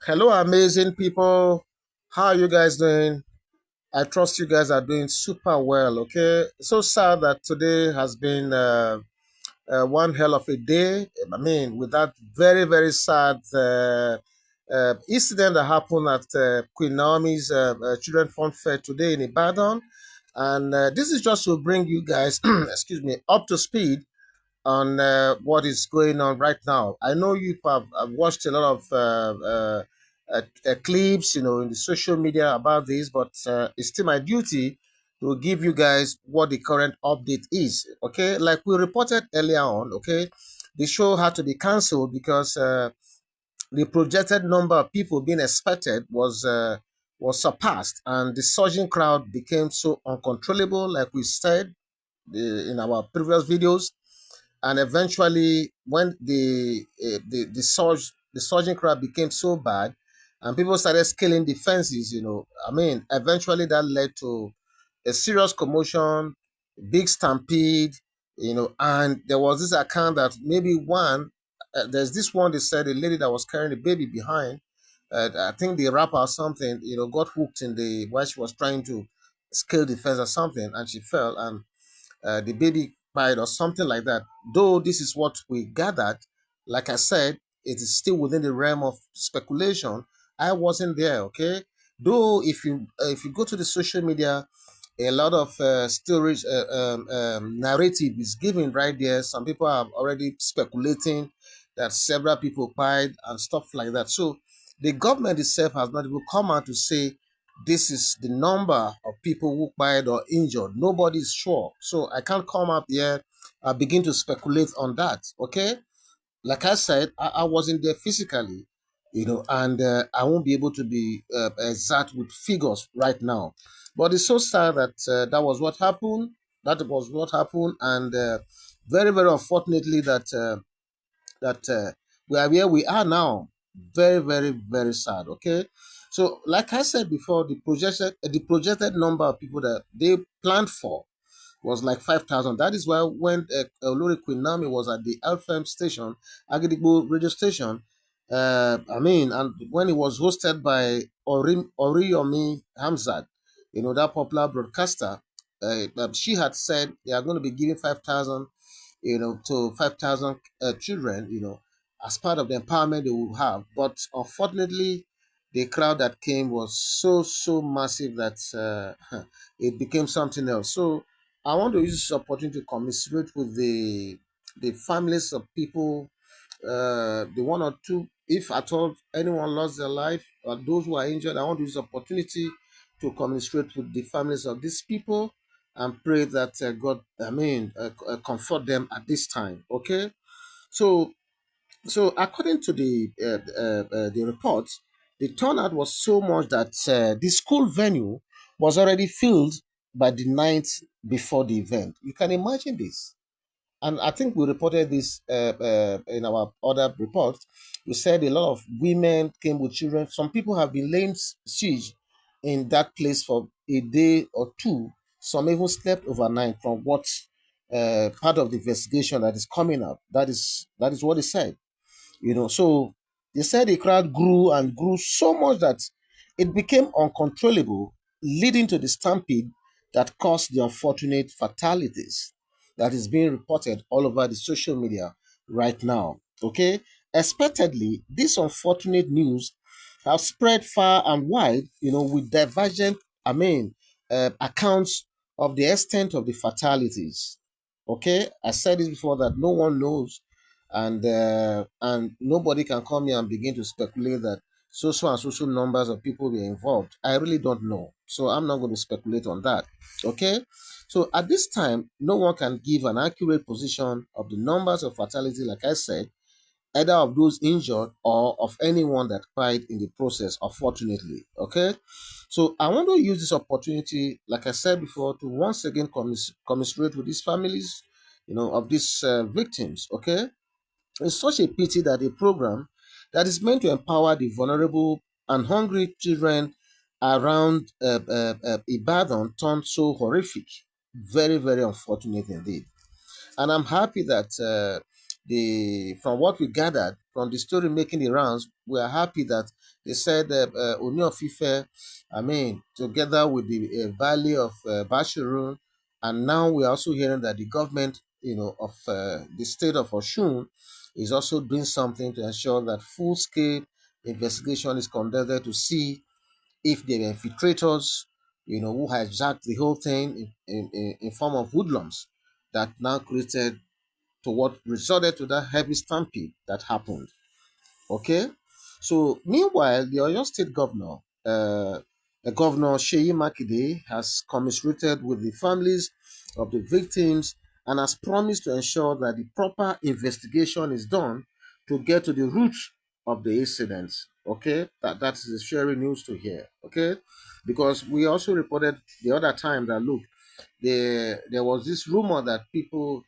Hello, amazing people. How are you guys doing? I trust you guys are doing super well. Okay, so sad that today has been one hell of a day. I mean, with that very sad incident that happened at Queen Naomi's Children Funfair today in Ibadan, and this is just to bring you guys, excuse me, up to speed on what is going on right now. I know you have watched a lot of clips, in the social media about this, but it's still my duty to give you guys what the current update is. Okay, like we reported earlier on. Okay, the show had to be cancelled because the projected number of people being expected was surpassed, and the surging crowd became so uncontrollable, like we said in our previous videos. And eventually when the surging crowd became so bad and people started scaling the fences, I mean, eventually that led to a serious commotion, big stampede, and there was this account that maybe there's this one, they said a lady that was carrying a baby behind, I think the rapper or something, got hooked in the while she was trying to scale the fence or something, and she fell, and the baby cried or something like that. Though this is what we gathered, like I said, it is still within the realm of speculation. I wasn't there, okay? Though if you go to the social media, a lot of stories, narrative is given right there. Some people are already speculating that several people died and stuff like that. So the government itself has not even come out to say this is the number of people who died or injured. Nobody is sure. So I can't come up here and begin to speculate on that. Okay. Like I said, I wasn't there physically, and I won't be able to be exact with figures right now. But it's so sad that that was what happened. That was what happened. And very unfortunately that we are where we are now. Very sad. Okay, so like I said before, the projected number of people that they planned for was like 5,000. That is why when Olori Queen Naomi was at the FM station, Agidigbo radio station, I mean, and when it was hosted by Oriyomi Hamzat, that popular broadcaster, she had said they are going to be giving 5,000, to 5,000 children, as part of the empowerment they will have. But unfortunately, the crowd that came was so massive that it became something else. So I want to use this opportunity to commiserate with the families of people, the one or two, if at all anyone lost their life or those who are injured. I want to use the opportunity to commiserate with the families of these people and pray that God, I mean, comfort them at this time. Okay, so according to the report, the turnout was so much that the school venue was already filled by the night before the event. You can imagine this. And I think we reported this in our other reports. We said a lot of women came with children. Some people have been laying siege in that place for a day or two. Some even slept overnight from what part of the investigation that is coming up. That is what they said. So they said the crowd grew and grew so much that it became uncontrollable, leading to the stampede that caused the unfortunate fatalities that is being reported all over the social media right now. Okay, expectedly, this unfortunate news have spread far and wide, with divergent, I mean, accounts of the extent of the fatalities. Okay, I said this before that no one knows, and nobody can come here and begin to speculate that so numbers of people were involved. I really don't know, so I'm not going to speculate on that. Okay, so at this time, no one can give an accurate position of the numbers of fatality, like I said, either of those injured or of anyone that died in the process, unfortunately. Okay, so I want to use this opportunity, like I said before, to once again commiserate with these families, of these victims. Okay, it's such a pity that a program that is meant to empower the vulnerable and hungry children around Ibadan turned so horrific. Very unfortunate indeed. And I'm happy that from what we gathered from the story making the rounds, we are happy that they said ooniofife, I mean, together with the valley of Bashirun, and now we are also hearing that the government, of the state of Oshun is also doing something to ensure that full-scale investigation is conducted to see if they were infiltrators, who hijacked the whole thing in form of hoodlums that now created to what resulted to that heavy stampede that happened. Okay, so meanwhile, the Oyo State Governor, Governor Sheyi Makinde, has commiserated with the families of the victims and has promised to ensure that the proper investigation is done to get to the root of the incidents. Okay, that is sharing news to hear. Okay, because we also reported the other time that look, there was this rumor that people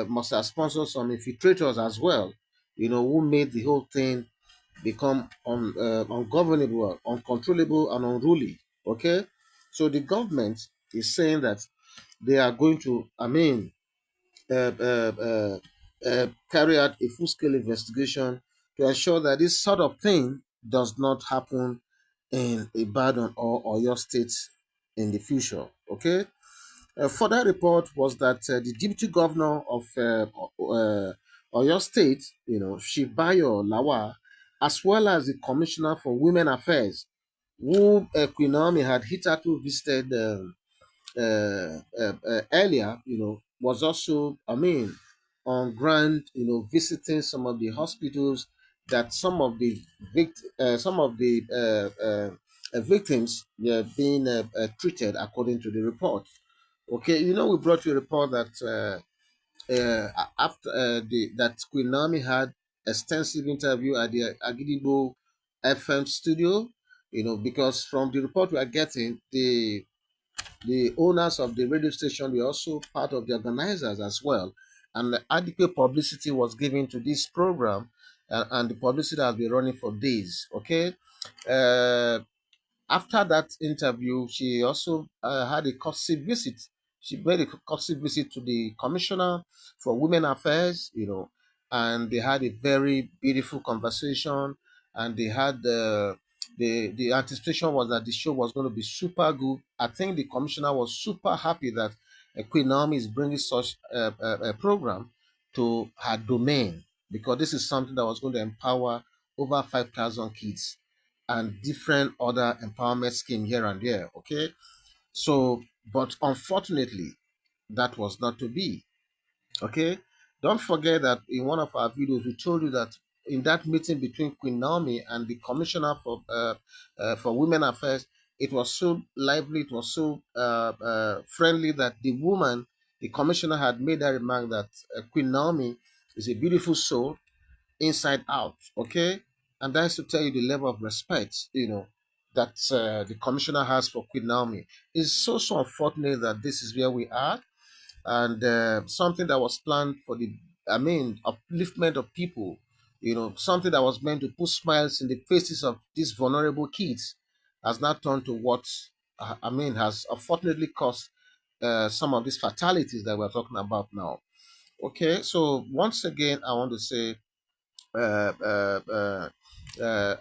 must have sponsored some infiltrators as well, who made the whole thing become ungovernable, uncontrollable, and unruly. Okay, so the government is saying that they are going to, carry out a full-scale investigation to ensure that this sort of thing does not happen in Ibadan or Oyo State in the future. Okay, a further report was that the deputy governor of Oyo State, Shibayo Lawa, as well as the commissioner for women affairs, who Queen Naomi had hitherto visited earlier, was also, on ground, visiting some of the hospitals that some of the victims were being treated according to the report. Okay, we brought you a report that after that Queen Naomi had extensive interview at the Agidigbo FM studio. Because from the report we are getting, the owners of the radio station were also part of the organizers as well, and adequate publicity was given to this program, and the publicity has been running for days. Okay, uh, after that interview, she also had a courtesy visit. She made a courtesy visit to the commissioner for women affairs, and they had a very beautiful conversation. And they had the anticipation was that the show was going to be super good. I think the commissioner was super happy that Queen Naomi is bringing such a program to her domain, because this is something that was going to empower over 5,000 kids and different other empowerment scheme here and there. Okay, so but unfortunately, that was not to be. Okay, don't forget that in one of our videos we told you that in that meeting between Queen Naomi and the commissioner for women affairs, it was so lively, it was so friendly, that the commissioner, had made that remark that Queen Naomi is a beautiful soul inside out. Okay, and that's to tell you the level of respect, that the commissioner has for Queen Naomi. It's so unfortunate that this is where we are, and something that was planned for the, upliftment of people, something that was meant to put smiles in the faces of these vulnerable kids, has not turned to what, has unfortunately caused some of these fatalities that we're talking about now. Okay, so once again, I want to say, I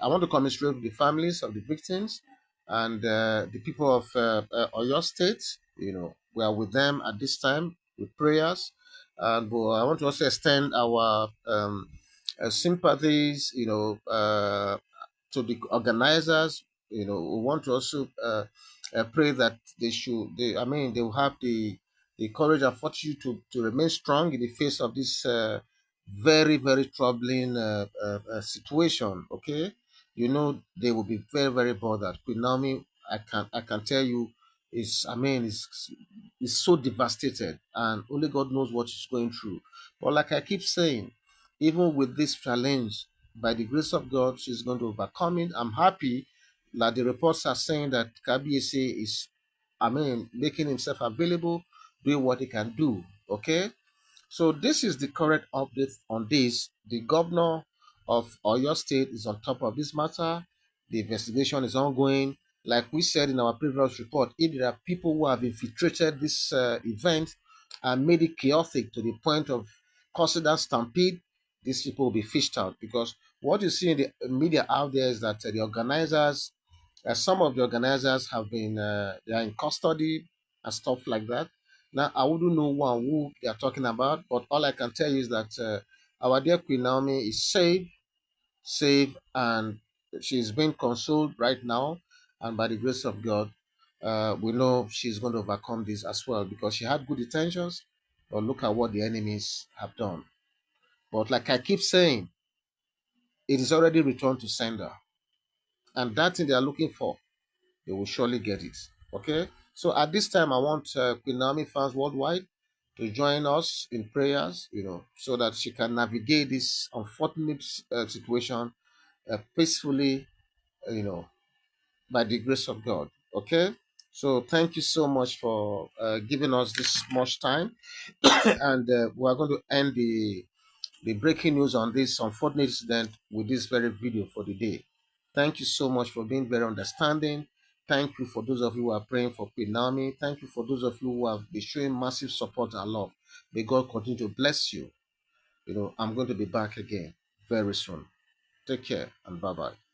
want to commiserate with the families of the victims and the people of Oyo State. We are with them at this time with prayers. And I want to also extend our sympathies, to the organizers. We want to also pray that they will have the courage and fortitude to remain strong in the face of this very, very troubling situation. Okay, they will be very, very bothered. Queen Naomi, I can tell you, is so devastated, and only God knows what she's going through. But like I keep saying, even with this challenge, by the grace of God, she's going to overcome it. I'm happy that the reports are saying that KBSA is, making himself available, doing what he can do. Okay, so this is the current update on this. The governor of Oyo State is on top of this matter. The investigation is ongoing. Like we said in our previous report, if there are people who have infiltrated this event and made it chaotic to the point of causing that stampede, these people will be fished out, because what you see in the media out there is that the organizers, some of the organizers have been they are in custody and stuff like that. Now I wouldn't know who they are talking about, but all I can tell you is that our dear Queen Naomi is safe, and she's being consoled right now. And by the grace of God, we know she's going to overcome this as well, because she had good intentions, but look at what the enemies have done. But like I keep saying, it is already returned to sender, and that thing they are looking for, they will surely get it. Okay? So at this time, I want Queen Naomi fans worldwide to join us in prayers, so that she can navigate this unfortunate situation peacefully, you know, by the grace of God. Okay? So thank you so much for giving us this much time. And we are going to end the breaking news on this unfortunate incident with this very video for the day. Thank you so much for being very understanding. Thank you for those of you who are praying for Queen Naomi. Thank you for those of you who have been showing massive support and love. May God continue to bless you. I'm going to be back again very soon. Take care and bye-bye.